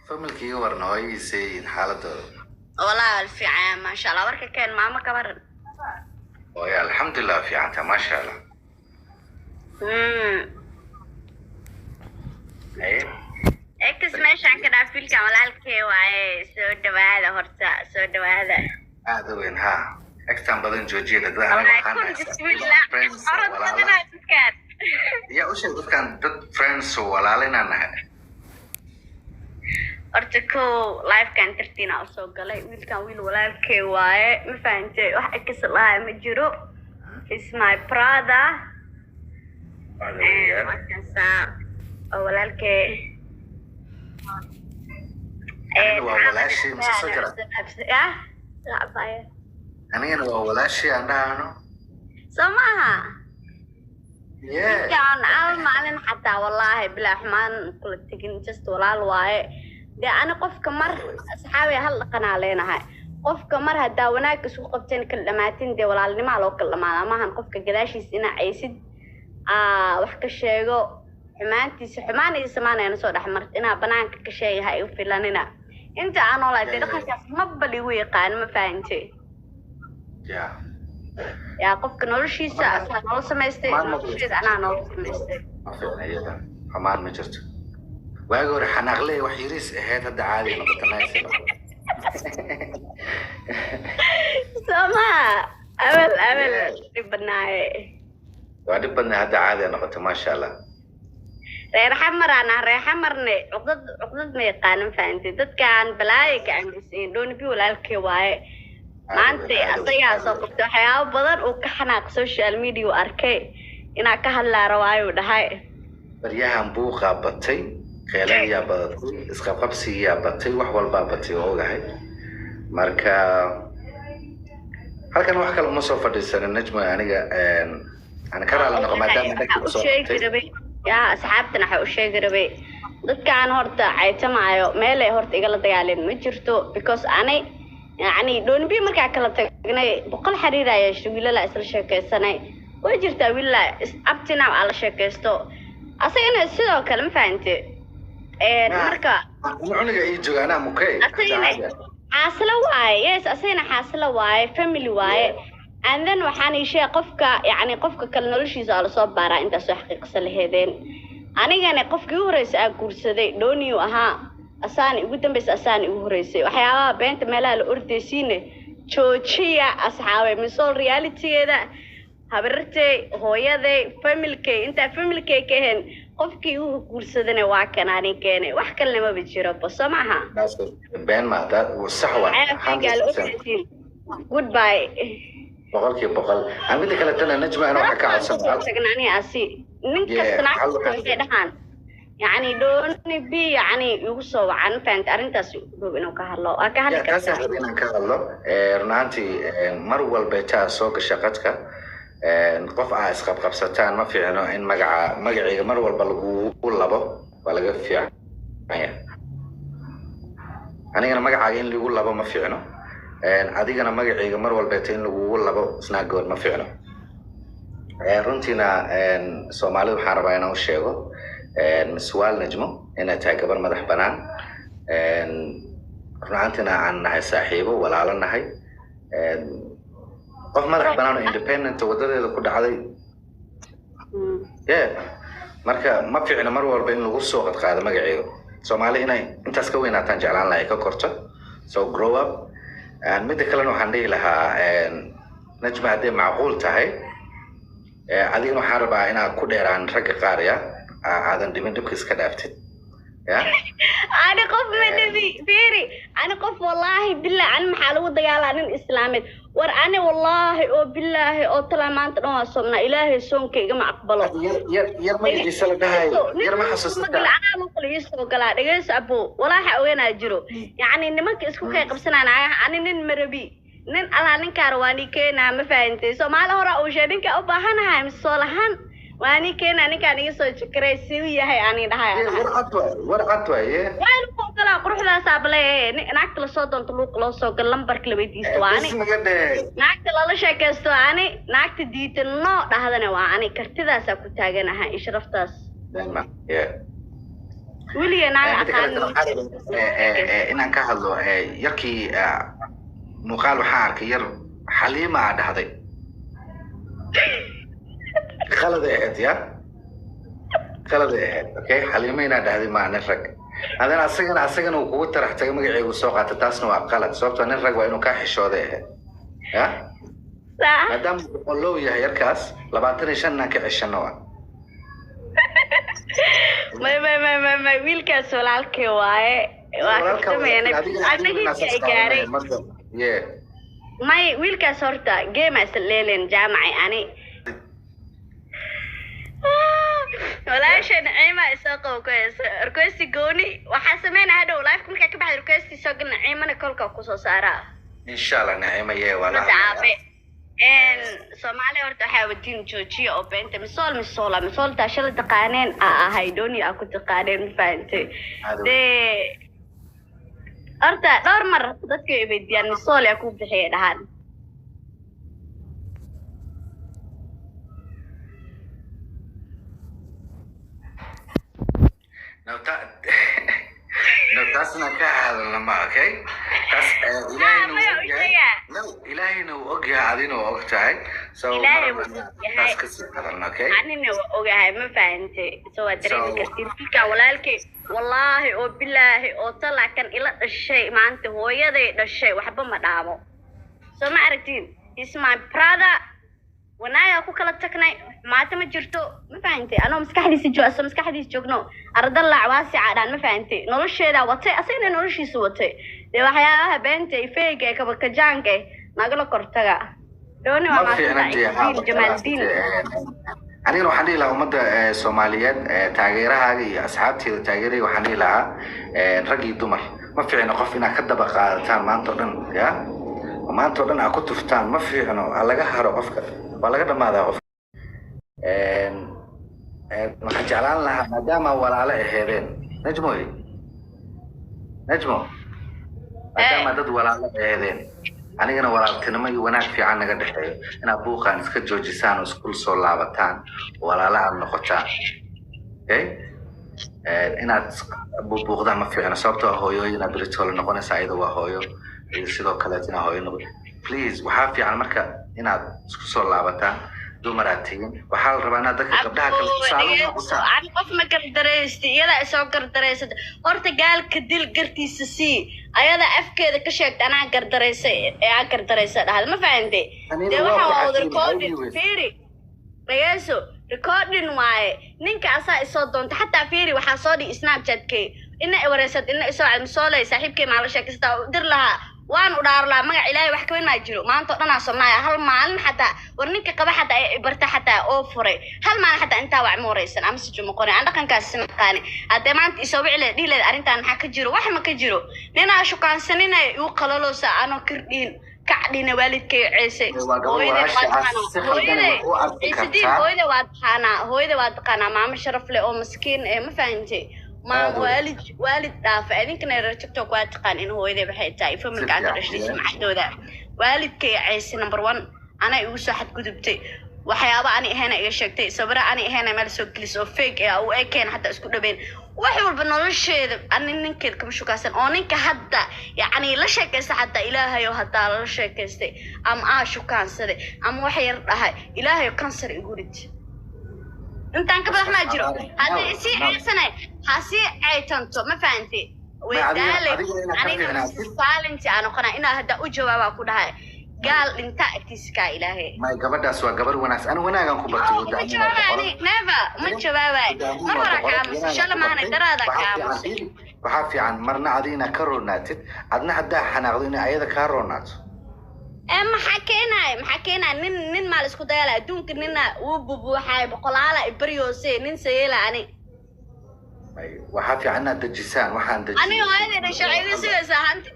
familkii warna hooyadiisay xaaladooda والله ألف عام ما شاء الله ورك كان ماما كبر hooyo alxamdulilah fiicanta maasha allah اكس ماشي عن كده في الكام ولا الكي واي سود هذا هرتا سود هذا aada u weyn ha egtaan badan joojiyada dad والله aniga يكون waxaan بسم الله أرد بدنا تذكر yaa u sheeg dadkan dad friends oo walaalinaan nahay أرتكو لايف كان ترتينا أصلا قال ويل كان ويل ولا الكي واي ما فهمت واحد اكس الله مجرو is my brother ما كان ولا الكي aniga waa walaashii mise soo jira لا باية anigana waa walaashii aan dhahano سماها yeah كان عال معلن حتى والله بلا حمان كل تجين جست ولا الواي ده أنا قف كمر أصحابي هلا قناة لنا هاي قف كمر هدا وناك سوق قبتين كلماتين دي ولا اللي ما لو كلمة ما هنقف كجداش سنة عيسد وحكي الشيء حماني سمانة أنا صور حمرت أنا بنانك كشيء هاي وفلاننا أنت أنا ولا تدي خلاص ما بلي ويقان ما فهمتي yeah يا قف كنول شيء ساعة نول سمستي نول شيء أنا نول سمستي ma fiicna iyada xumaan ma jirto waagi hore xanaaqley wax yariis ahayd hadda caadi noqotanaysa سما أول ربناي waa dhib badna hadda caadi noqoto maasha allah reer xamar ana reer xamarne cugdad ma yaqaanan fahanti dadkan balaaya ka aaminsan doon bi walaalkii waaye maanta asagaa soo qabtay waxyaabo badan uu ka xanaaq social media u arkay inaa ka hadlaa rawaayo dhahay baryahan buuqaa batay qeeladiyaa badatay isqabqabsigiyaa batay wax walbaa batay oo ogahay marka halkan wax kale uma soo fadhiisanin najma aniga ana ka raali noqo maadaama dadka kusoo qabtay yaa asxaabtana waxay u sheegi rabay dadkaan horta caytamaayo meelay horta igala dagaalin ma jirto because anay يعني دون بي مركا كلا تغني بقول حريرة يا شو ولا لا إسر شكيسناي وجرت ولا أبتنا على شكيستو أصلا سيدا كلام فانتي مركا عنق يجوا أنا مكي أصلا حاصلة واي يس أصلا حاصلة واي فاميلي واي and then وحاني شيء قفك يعني قفك كل نلشي زال صوب برا أنت سو حقيقة سلهذين أنا يعني قفك يورس أكورسدي دونيو أها أساني قدام بس أساني وهريسي وحياة بنت ملا الأردسينة جوجيا أصحابي مسول رياليتي هذا habartay hooyaday familkay inta familkay ka heen qofkii uu guursadana waa kan aan keenay wax kale ma jiro basamaha been ma dad sax waa goodbye boqolkiiba boqol amida kale tan najma ana waxa ka codsan tagnani asi nin kastana waxay dhahan يعني دون بي يعني يوصل عن فانت أرنتاس إنه كهلا كهلا كذا خلينا كهلا رنانتي مرول بيتا سوق شقتك نقف عايز قبستان ما في إنه إن مجع مرول بلقو ولا ولا جفيع أنا مجع إن اللي ولا ما في إنه عادي أنا مجع مرول بيتين ولا سناقود ما في إنه رنتينا سومالي وحرباينا وشيء مسؤول نجمو أنا تعتبر مدح بنان رعنتنا عن هاي صاحبه ولا على هاي قف مدح بنان independent وده اللي كده عادي مركا ما في عنا مرور بين الغصة وقد قاعد ما قاعد سومالي هنا أنت سكوينا تنجعلان لايك كورتا so grow up مدة كلنا وحندي لها نجمة هذه معقول تهاي عادي إنه حربا هنا كده عن رجع قارية هذا دمين دبكس كدافتي يا أنا قف من فيري أنا قف والله بالله عن محل وضيال عن الإسلام وأنا والله أو بالله أو طلع ما أنت نواصلنا إلهي سون كي جمع أقبله يرمى يجسل بهاي يرمى حسس ما قل أنا مقول يسوق قلا دقيس أبو ولا حوين أجرو يعني إن ما كيسكو كي قبسنا أنا نين مربي نين على نين كارواني كنا ما فهمتي سو ما له رأوا شيء كأو بهنا هاي مصالحان وأنا كنا كان يسوي كريسي هاي أنا ده هاي ورقتوا إيه وين كلا قروح لا سابله ناكل صوت تلوك لو صوت لمبر كلبيتي استواني ناكل الله شيء كاستواني ناكل ديت النوع ده هذا نوع أنا كرتدا سأكون تاجنا هاي إيش رفتاس دائما yeah ولي أنا أقال inaan ka hadlo yarkii muuqaal waxaa arkay yar xaliima aa dhahday khaladay ahayd ya khaladay ahayd okay xaliima inaa dhahday maa nin rag hadana asagana uu kugu tarax tagay magaceegu soo qaata taasna waa qalad sababtoo nin rag waa inuu ka xishooday ahayd ya maadaama uu loo yahay yarkaas 25 naan ka cishano ما ويلكاس walaalkay waaye waa sameeyay aniga gaaray may wiilkaas horta game as leeleen jaamacay ani walaashan ciima isaqo request gooni waxa sameeyay hadhow live marka ka baxay request soo galna ciimana kolka ku soo saaraa insha Allah ciima yee wala Soomaali horta waxa wadin joojiyo oo beenta misool ta shil taqaaneen ahay dooni aku taqaaneen faantay horta dhowr mar dadka ay weydiyaan misool ay ku bixiyay dhahan نوتاسنا كهذا لما اوكي تاس إلهي نو أوجه عادين وأوجتاي سو تاس كسر هذا اوكي أنا نو أوجه ما فهمتي سو أدري كثير فيك ولالك والله أو بالله أو طلع كان إلى الشيء ما أنت هو يدي الشيء وحبه ما دعمه سو ما عرفتين اسمع برادا وانا aku kala tagnay maanta ma jirto ma fahamtay anoo maskaxdiisa joogno arda la waasica dhan ma fahamtay nolosheeda watay asayna noloshiisa watay de waxyaabaha beenta ay feeg ay kaba kajaanka nagala kortaga dooni waa ma Jamaaldiin anigana waxaan dhihi lahaa ummadda Soomaaliyeed taageerahaaga iyo asxaabteeda taageeray waxaan dhihi lahaa rag iyo dumar ma fiicna qof inaad ka daba qaadataan maanta oo dhan ya maanta oo dhan aad ku tuftaan ma fiicno laga haro qofka ولا قدر ماذا غف ما خجلان لها مدام ولا على هذين نجموي مدام دد ولا على هذين أنا ولا كنما يوناك في عنا قد حي أنا أبوك أنا سكت جوجسان وسكول صلابتان ولا لا نقطان إيه أنا أبوك ده ما في أنا صبته هويو أنا بريتول نقول سعيد وهويو يصيروا كلاتنا هويو نقول please وحافي على مركب inaad isku soo laabataan dumaratiin waxa la rabaa inaad dadka gabdhaha kala tusaalaan aan qof ma gardareystay iyada isoo gardareysay horta gaalka dil gartiisa si ayada afkeeda ka sheegtay anaa gardareysay dhahay ma fahamtay de waxa uu recording fiiri reeso recording waaye ninka asaa isoo doonta hatta fiiri waxa soo dhig Snapchat-kay ina wareysad ina isoo calmisoolay saaxiibkay maala sheekasta dir laha waan u dhaar la magac Ilaahay wax ka weyn ma jiro maanta oo dhan aan soonaaya hal maalin xataa war ninka qaba xataa ay barta xataa oo furay hal maalin xataa inta wax mooreysan ama si juma qoray aan dhaqankaas sinqaani hadda maanta isoo wicile dhilay arintan waxa ka jiro wax ma ka jiro nina shukaansanina uu qalalosa ano kirdin kacdina waalidkay ceesay hooyada waa taqaana maama sharaf leh oo miskiin ma fahamtay ما والد دافع أذنك أنا TikTok واتقان إنه هو إذا بحيتها يفهم القعدة رشدي محدودة والد كي عيسى نمبر 1 أنا يوسف حد كتبتي وحيابا أنا هنا يشكتي صبرا أنا هنا مال سوق كليسو فيك أو أي كان حتى أسكت بين وحول بنولش أنا ننكر كم شو كاسن أو ننك حتى يعني لا شك حتى إلهي وحتى لا شك أم شو كانسر أم وحير هاي إلهي كانسر يقولت أنت أنك بدك ما جرو هذا شيء سنة هسي عيتنتو ما فهمتي وذلك أنا سالنت أنا قنا إنها هدا أجوابا كلها قال أنت أكتسكا إلهي ما قبل دسوا قبل وناس أنا وأنا قام كبرت ما جوابني نيفا ما جوابي مرة كامس إن شاء الله ما هنقدر هذا كامس وحافي عن مرنا عدينا كرونات عدنا هدا حناقضينا أيضا كرونات ما حكينا نين مال اسكو دايلا دونك نينا وبوحاي بقلاله بريوسي نين سيلا اني وحافي عنا دجسان waxaan dajisay ani waa shaqeeyay sidaas ahaanti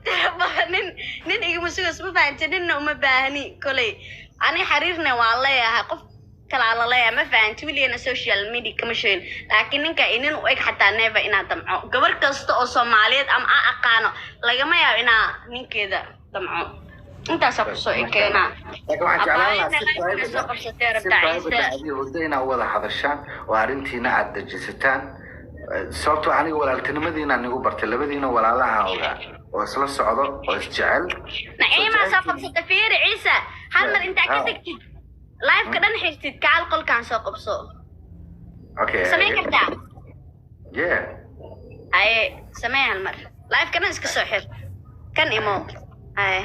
nin igu masuus ma fahantin nin uma baahni kulay ani xariirna waa leeyahay qof kala la leeyahay ma fahantin wiliina social media kama sheegin laakiin ninka inin u eg xataa neeva ina damco gabar kasta oo Soomaaliyeed ama aqaano lagama yaabo ina ninkeeda damco أنت سبصو إكينا. لكن عن جعلنا ودينا وضع هذا الشان وأرنتينا عد جستان sababtoo aniga walaaltinimadiina anigu bartay labadiina walaalaha ogaa oo isla socdo oo isjecel نعيمة سوق بستفير عيسى هل مر انت عكتك لايف كدن حيستيد كعال قل كان سوق بصو okay سمعي كرتا yeah اي سمعي هالمر لايف كدن اسك سوحر كان ايمو اي